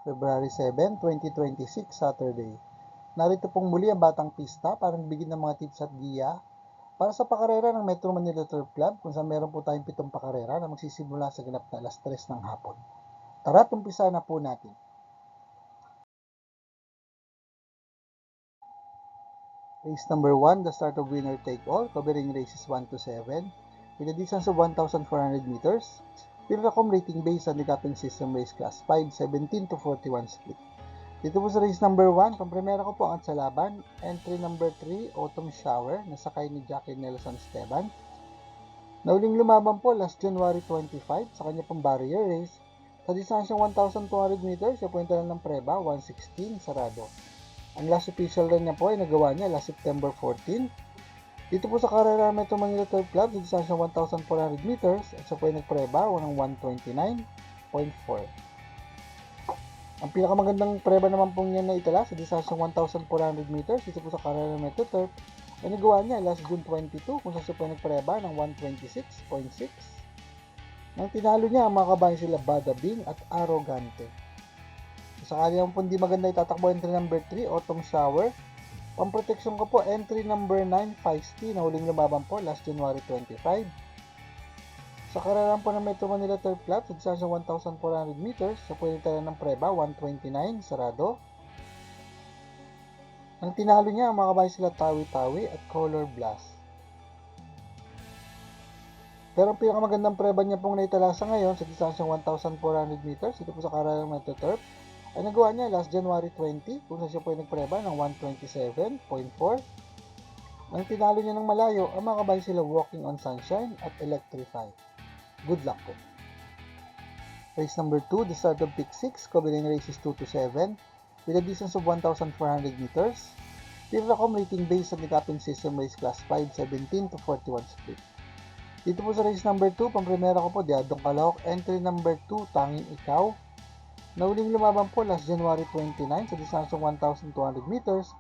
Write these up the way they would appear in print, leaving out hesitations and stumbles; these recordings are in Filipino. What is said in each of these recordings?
February 7, 2026, Saturday. Narito pong muli ang Batang Pista para bigyan ng mga tips at giya para sa pakarera ng Metro Manila Turf Club kung saan meron po tayong 7 pakarera na magsisimula sa ganap na alas 3 ng hapon. Tara, umpisa na po natin. Race number 1, the start of winner take all, covering races 1 to 7 with a distance of 1,400 meters. Pilracom rating based on the capping system race class 5, 17 to 41 split. Dito po sa race number 1, pampremera ko po ang sa laban, entry number 3, Autumn Shower, nasakay ni Jackie Nelson Esteban. Nauling lumaban po last January 25 sa kanya pong barrier race. Sa distansyang 1,200 meters, siya po yung ng preba, 116, sarado. Ang last official run niya po ay nagawa niya last September 14. Dito po sa karera Metro Manila Turf Club, sa distansyang 1,400 meters, at siya po ay nagpreba ng 129.4. Ang pinakamagandang preba naman po niya na itala sa distansyang 1,400 meters, dito po sa karera Metro Turf, ay nagawa niya last June 22, kung saan siya po ay nagpreba ng 126.6. Nang tinalo niya ang mga kabayan sila Bada Bing at Arrogante. Sakali naman po hindi maganda itatakbo entry number 3, Autumn Shower. Pamproteksyon ko po, entry number 9, Feisty, na huling lumaban po last January 25. Sa karerahan po ng Metro Manila Turf Club, sa distansyang 1,400 meters, sa pwede tala ng preba, 129, sarado. Nang tinalo niya, ang mga kabayan sila Tawi-Tawi at Color Blast. Pero ang pinakamagandang preba niya pong naitala sa ngayon, sa distansyang 1,400 meters, ito po sa karerahan ng Metro Turf, ay nagawa niya last January 20, kung saan siya po ay nagpreba ng 127.4. Nang tinalo niya ng malayo, ang mga kabayan sila Walking on Sunshine at Electrify. Good luck po. Race number 2, the start of pick 6, covering races 2 to 7, with a distance of 1,400 meters. Pilracom rating based on the capping system race class 5, 17 to 41 split. Dito po sa race number 2, pampremera ko po, Diadong Calahok, entry number 2, Tanging Ikaw. Nauling lumaban po last January 29 sa distansyang 1,200 meters.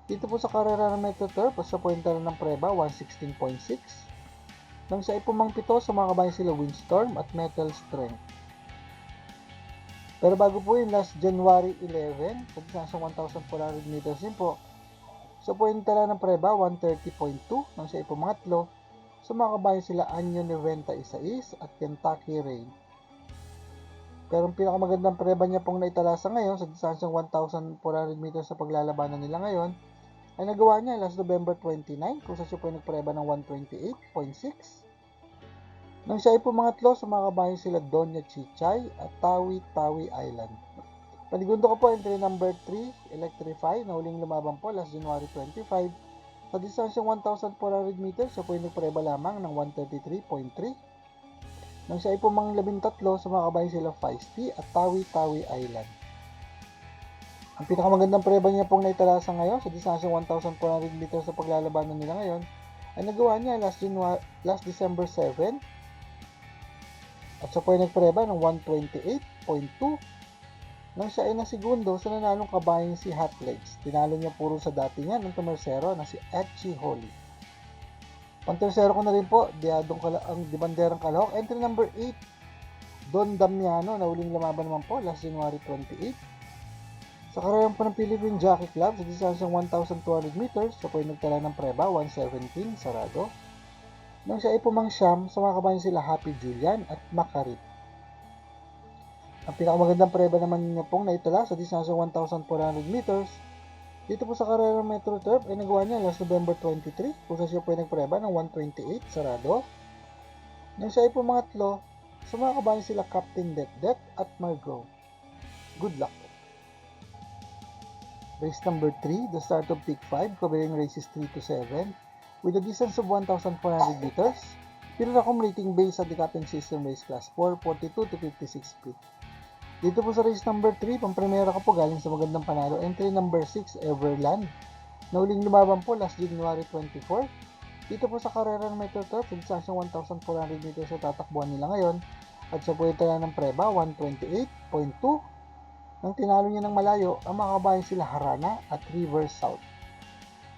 Dito po sa karera ng Metro Turf, sa pointer ng preba, 116.6. Nang siya ay pumangpito sa mga kabayan sila Windstorm at Metal Strength. Pero bago po yun, last January 11, sa distansyang 1,400 meters din po, sa pointer ng preba, 130.2. Nang siya ay pumangatlo sa mga kabayan sila Anyo 96 at Kentucky Rain. Pero ang pinakamagandang preba niya pong naitalasa ngayon sa distansyang 1,400 meters sa paglalabanan nila ngayon ay nagawa niya last November 29 kung saan siya po ay nagpreba ng 128.6. Nang siya ay pumangatlo sa mga kabayan sila Doña Chichay at Tawi-Tawi Island. Panigundo ko po entry number 3, Electrify, na huling lumaban po last January 25. Sa distansyang 1,400 meters siya po ay nagpreba lamang ng 133.3. Nang siya ay pumang 13 sa mga kabayan sila Feisty at Tawi-Tawi Island. Ang pinakamagandang preba niya pong naitalasa ngayon sa distansyang 1,400 meters sa paglalabanan nila ngayon ay nagawa niya last December 7 at siya po ay nagpreba ng 128.2. Nang siya ay nasigundo sa nanalong kabayan si Hot Legs. Tinalo niya puro sa dati niya ng tumersero na si Etchi Holly. Pang-tercero ko na rin po, ang Dibanderang Calahok. Entry number 8, Don Damiano, na huling lumaban naman po last January 28. Sa karerang po ng Philippine Jockey Club, sa distansyang 1,200 meters, siya po ay nagtala ng preba, 117, sarado. Nang siya ay pumangsyam, sa mga kabayan sila Happy Julian at Makarit. Ang pinakamagandang preba naman niya pong naitala sa distansyang 1,400 meters, dito po sa karera Metro Turf ay nagawa niya last November 23 kung saan siya po ay nagpreba ng 128, sarado. Nang siya ay pumangatlo, sa mga kabayan sila Captain Det at Margot. Good luck. Race number 3, the start of pick 5, covering races 3 to 7, with a distance of 1,400 meters. Pilracom rating based on the capping system race class 4, 42 to 56 feet. Dito po sa race number 3, pampremera ko po galing sa magandang panalo, entry number 6, Everland. Nauling lumaban po last January 24. Dito po sa karera ng Metro Turf, sa distansyang 1,400 meters sa tatakbuhan nila ngayon, at siya po ay tala ng preba, 128.2. Nang tinalo niya ng malayo, ang mga kabayan sila Harana at River South.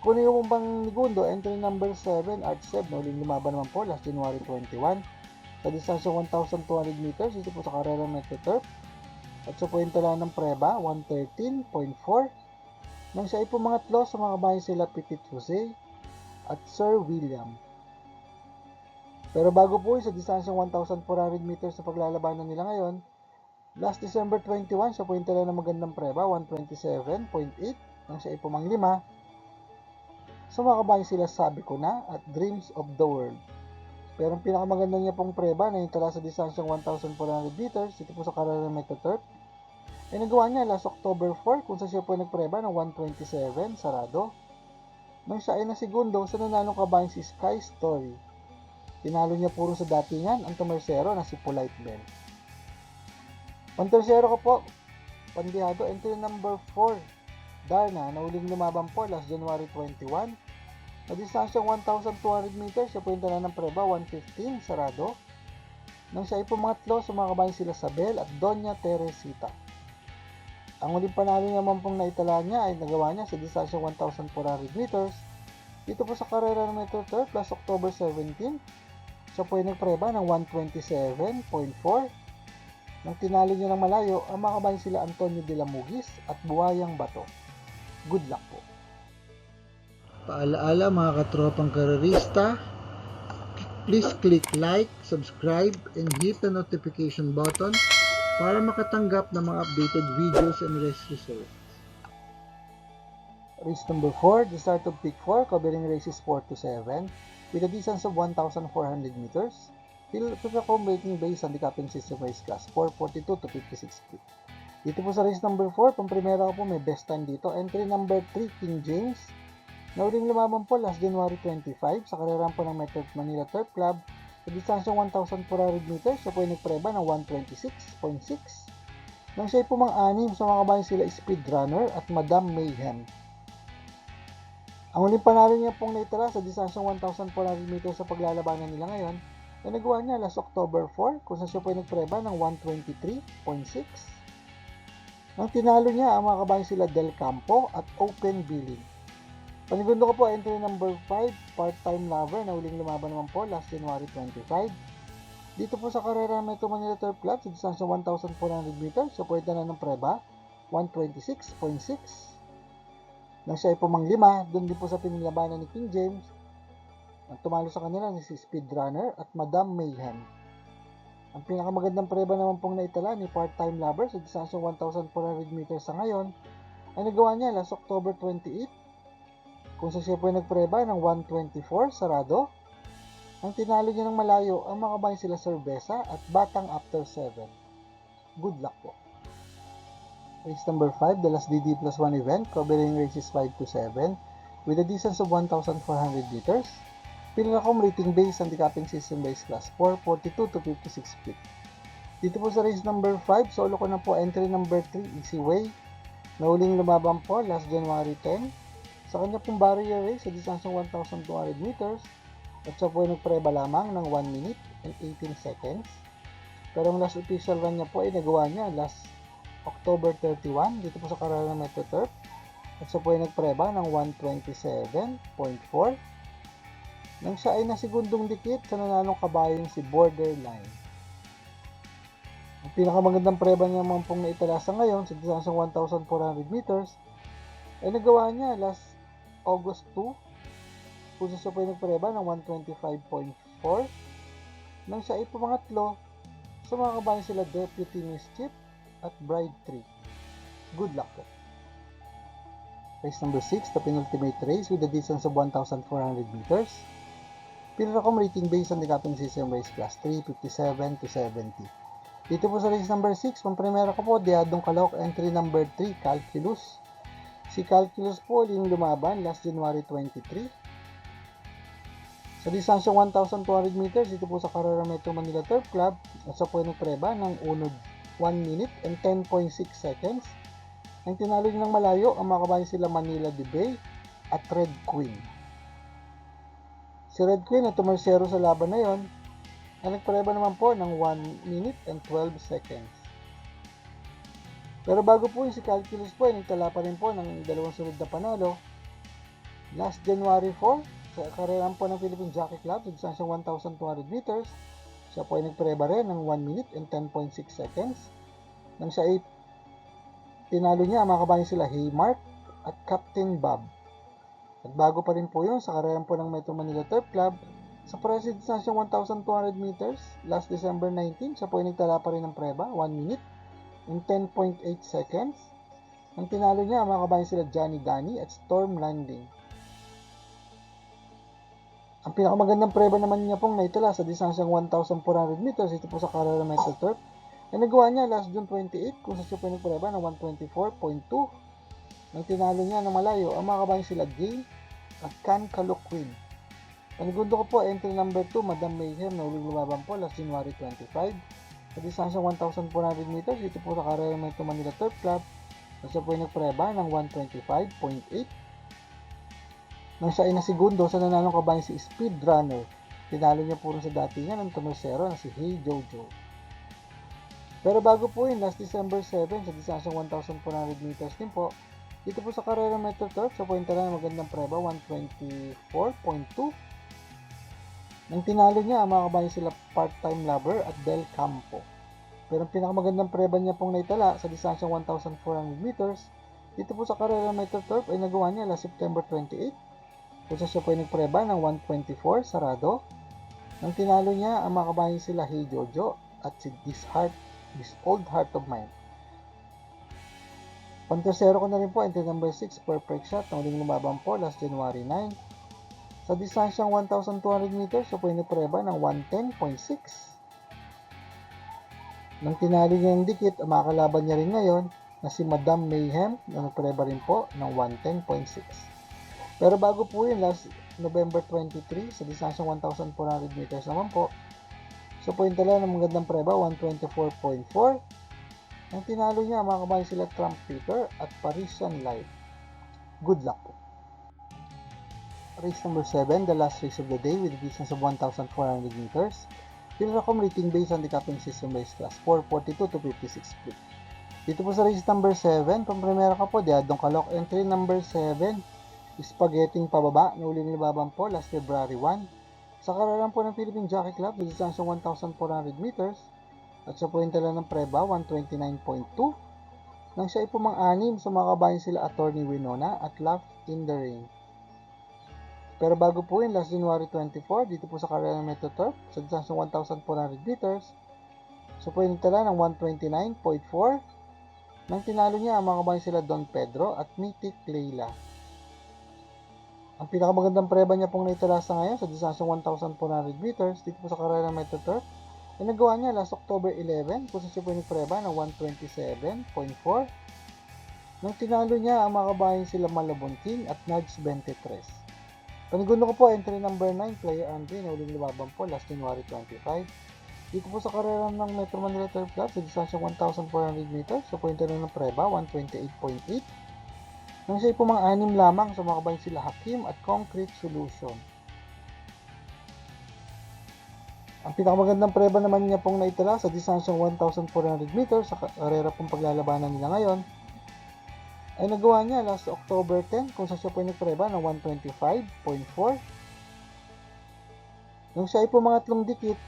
Kung yung pang segundo, entry number 7, Artseb, nauling lumaban naman po last January 21. Sa distansyang 1,200 meters, dito po sa karera ng Metro Turf, At siya po yung tala ng preba, 113.4. Nang siya ay pumangatlo, sa mga kabayan sila Petit Jose at Sir William. Pero bago po sa distansyang 1,400 meters sa paglalabanan nila ngayon, last December 21, siya po yung tala ng magandang preba, 127.8. Nang siya ay pumanglima, sa mga kabayan sila Sabi Ko Na at Dreams of the World. Pero ang pinakamaganda niya pong preba na yung tala sa distansyang 1,400 meters, ito po sa Carrera Metro Turf, ay nagawa niya last October 4 kung sa siya po nagpreba ng 127 sarado. Nang siya ay nasigundo sa nanalong kabayan si Sky Story. Tinalo niya puro sa datingan ang tumersero na si Polite Bell. Pantersero ko po, pandihado, entry number 4, Darna, na uling lumaban po last January 21. Sa distansyang 1,200 meters, siya po yung tala ng preba, 115 sarado. Nang siya ay pumangatlo, sa mga kabayan sila Sabel at Doña Teresita. Ang uling panalo naman pong naitala niya ay nagawa niya sa distansyang 1,400 meters. Dito po sa Carrera ng Metro Turf last October 17, siya po ay nagpreba ng 127.4. Nang tinalo niya ng malayo, ang mga kabayan sila Antonio de la Mugis at Buhayang Bato. Good luck po. Paalaala mga katropang karerista, please click like, subscribe, and hit the notification button para makatanggap ng mga updated videos and race results. Race number 4, the start of peak 4, covering races 4 to 7, with a distance of 1,400 meters. Pilcom rating based on the handicapping system race class 442 to 56 feet. Dito po sa race number 4, pang primera ko po may best time dito. Entry number 3, King James. Nauling lumaban po last January 25 sa karerahan po ng Metro Manila Turf Club. Sa distansyang 1,400 meters, siya po ay nagpreba ng 126.6. Nang siya ay pumang-anim, sa mga kabayan sila Speed Runner at Madam Mayhem. Ang uling panalo niya pong naitala sa distansyang 1,400 meters sa paglalabanan nila ngayon, ay nagawa niya last October 4 kung saan siya po ay nagpreba ng 123.6. Nang tinalo niya ang mga kabayan sila Del Campo at Open Billing. Panigundo ko po, entry number 5, Part-Time Lover, na uling lumaban naman po last January 25. Dito po sa Carrera Metro Manila Turf Club, sa distansya 1,400 meters, siya po ay tanan ng preba, 126.6. Nang siya ay pumanglima, doon din po sa pinilabanan ni King James, ang tumalo sa kanila ni si Speed Runner at Madam Mayhem. Ang pinakamagandang preba naman pong naitala ni Part-Time Lover sa distansya 1,400 meters sa ngayon, ay nagawa niya last October 28, kung sa siya po ay nagpreba ng 124 sarado. Ang tinalo niya ng malayo, ang mga kabayan sila Cerveza at Batang After 7. Good luck po. Race number 5, the last DD plus 1 event, covering races 5 to 7, with a distance of 1,400 meters. Pilcom rating based handicapping system race class 442 to 56 feet. Dito po sa race number 5, solo ko na po entry number 3, Easy Way. Nauling lumaban po last January 10. Sa kanya pong barrier race sa distansyang 1,200 meters, at siya po ay nagpreba lamang ng 1 minute and 18 seconds. Pero ang last official run niya po ay nagawa niya last October 31 dito po sa Carrera Metro Turf. At siya po ay nagpreba ng 127.4. Nang siya ay nasigundong dikit sa nanalong kabayan si Borderline. Ang pinakamagandang preba niya naman pong naitalasa ngayon sa distansyang 1,400 meters ay nagawa niya last August 2 kung siya po ay nagpreba ng 125.4. Nang siya ay pumangatlo, sa mga kabayan sila Deputy Mischief at Bride 3. Good luck po. Race number 6, the penultimate race with a distance of 1,400 meters. Pilcom rating based on the handicapping system race class 357 to 70. Dito po sa race number 6, pang primera ko po, Diadong Calooc, entry number 3, Calculus. Si Calculus po yung lumaban last January 23. Sa distansyang 1,200 meters, dito po sa Carrera Metro Manila Turf Club, at sa po ay nagpreba ng 1 minute and 10.6 seconds. Ang tinalo niya ng malayo, ang mga kabayan sila Manila de Bay at Red Queen. Si Red Queen na tumersero sa laban na yon, ay nagpreba naman po ng 1 minute and 12 seconds. Pero bago po yung si Calculus po, ay nagtala pa rin po ng dalawang sunod na panalo. Last January 4, sa karerahan po ng Philippine Jockey Club, sa distansyang 1,200 meters, siya po ay nagpreba rin ng 1 minute and 10.6 seconds. Nang siya ay Tinalo niya mga kabayan sila Haymark at Captain Bob. At bago pa rin po yun sa karera po ng Metro Manila Turf Club, sa parehas distansyang 1,200 meters, last December 19, siya po ay nagtala pa rin ng preba, 1 minute in 10.8 seconds. Ang tinalo niya mga kabayan sila Johnny Dani at Storm Landing. Ang pinakamagandang preba naman niya pong naitala sa distansyang 1,400 meters, ito po sa Carrera Metro Turf, ay nagawa niya last June 28 kung sa siya po nagpreba ng 124.2. Nang tinalo niya ng malayo ang mga kabayan sila Gay at Can Kalukwin. Panigundo ko po entry number 2, Madam Mayhem na uling lumaban po last January 25 sa distansyang 1,400 meters, dito po sa Carrera Metro Manila Turf Club, na siya po nagpreba ng 125.8. Nang siya ay nasigundo sa nanalong kabayan si Speed Runner, tinalo niya po rin sa datingan ng tunosero na si Hey Jojo. Pero bago po yun, last December 7 sa distansyang 1,400 meters din po, dito po sa Carrera Metro Turf, sa point na magandang preba, 124.2. Nang tinalo niya ang mga kabayan sila Part-Time Lover at Del Campo. Pero ang pinakamagandang preba niya pong naitala sa distansyang 1,400 meters, dito po sa Carrera Metro Turf ay nagawa niya last September 28, kung sa siya po ay nagpreba ng 124 sarado. Nang tinalo niya ang mga kabayan sila Hey Jojo at si This Old Heart of Mine. Pantersero ko na rin po entry number 6, Perfect Shot na uling lumabang po last January 9. Sa distansyang 1,200 meters, siya po ay nagpreba ng 110.6. Nang tinalo niya yung dikit, ang mga kalaban niya rin ngayon na si Madam Mayhem na nagpreba rin po ng 110.6. Pero bago po yun, last November 23 sa distansyang 1,400 meters naman po, so point tala ng magandang preba, 124.4. Ang tinalo niya, mga kabayan sila Trump Peter at Parisian Light. Good luck po. Race number 7, the last race of the day with a distance of 1,400 meters. Pinracom rating based on the capping system race class 442 to 56 split. Dito po sa race number 7, pampremera ka po, Diadong Kalok. Entry number 7, Spaghetting pababa, na uling lababan po last February 1. Sa kararan po ng Philippine Jockey Club, with distansyang 1,400 meters, at siya po yung tala ng preba, 129.2. Nang siya ay pumang-anim sa mga kabayan sila Attorney Winona at Laugh in the Rain. Pero bago po yun, last January 24, dito po sa Carrera Metro Turf, sa distansyang 1,400 meters, so po yung tala ng 129.4. Nang tinalo niya ang mga kabayan sila Don Pedro at Mythic Layla. Ang pinakamagandang preba niya pong naitala sa ngayon sa distansyang 1,400 meters dito po sa Carrera Metro Turf ay nagawa niya last October 11 kung sa siya po nagpreba ng 127.4. Nang tinalo niya ang mga kabayan sila Malabon King at Nudge 23. Panigundo ko po entry number 9, Player Andre na uling lumabang po last January 25. Dito po sa karera ng Metro Manila Turf Club sa distansyang 1,400 meters sa point na ng preba, 128.8. Nang siya po mga 6 lamang sa mga kabayan sila Hakim at Concrete Solution. Ang pinakamagandang preba naman niya pong naitala sa distansyang 1,400 meters sa karera pong paglalabanan nila ngayon ay nagawa niya last October 10 kung sa siya po nagpreba ng 125.4. Nang siya ay po mga 3 dikit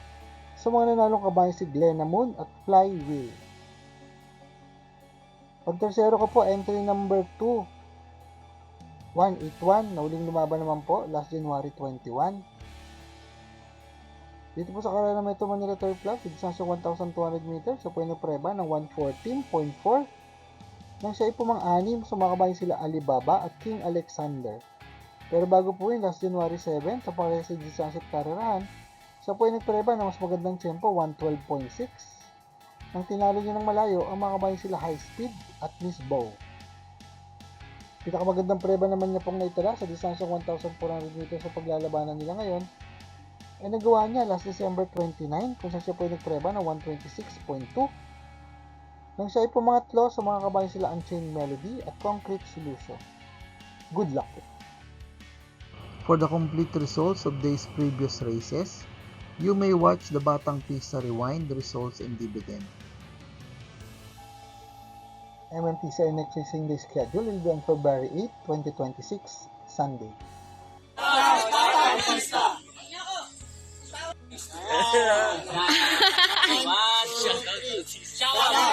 sa mga nanalong kabayan si Glenna Moon at Flywheel. Pag tersero ko po, entry number 2, 181, na uling lumaban naman po last January 21. Dito po sa karera Metro Manila Turf Club, sa distansyang 1,200 meters, sa point ng preba ng 114.4. Nang siya ay pumang-anim sa mga kabayan sila Alibaba at King Alexander. Pero bago po yun, last January 7, sa parehas sa distansya at karerahan, siya po ay nagpreba ng mas magandang tempo, 112.6. Nang tinalo niya ng malayo, ang mga kabayan sila High Speed at Miss Bow. Pinakamagandang preba naman niya pong naitala sa distansyang 1,400 meters sa paglalabanan nila ngayon ay nagawa niya last December 29 kung saan siya po ay nagpreba ng 126.2. Nang siya ay pumangatlo sa mga kabayan sila Unchained Melody at Concrete Solution. Good luck po. For the complete results of these previous races, you may watch the Batang Pista Rewind results and dividend. MMPCI next racing day schedule will be on February 8, 2026, Sunday. Batang Pista! Shout out!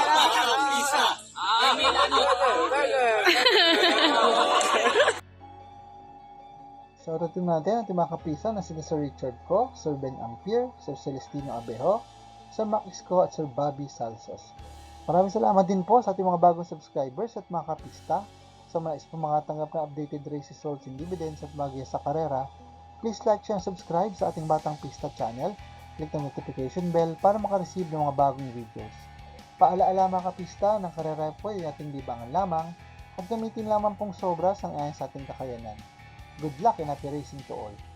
Shoutout din natin ating mga kapisa na sina Sir Richard Co, Sir Ben Ampere, Sir Celestino Abejo, Sir Max Co at Sir Bobby Salsos. Maraming salamat din po sa ating mga bagong subscribers at mga kapista. Sa mga mga tanggap na updated race results and dividends at bagay sa karera, please like, share, and subscribe sa ating Batang Pista channel. Click ang notification bell para makareceive ng mga bagong videos. Paalaala mga kapista, ng karera po ay ating libangan lamang at gamitin lamang pong sobra sang ayon sa ating kakayanan. Good luck and happy racing to all!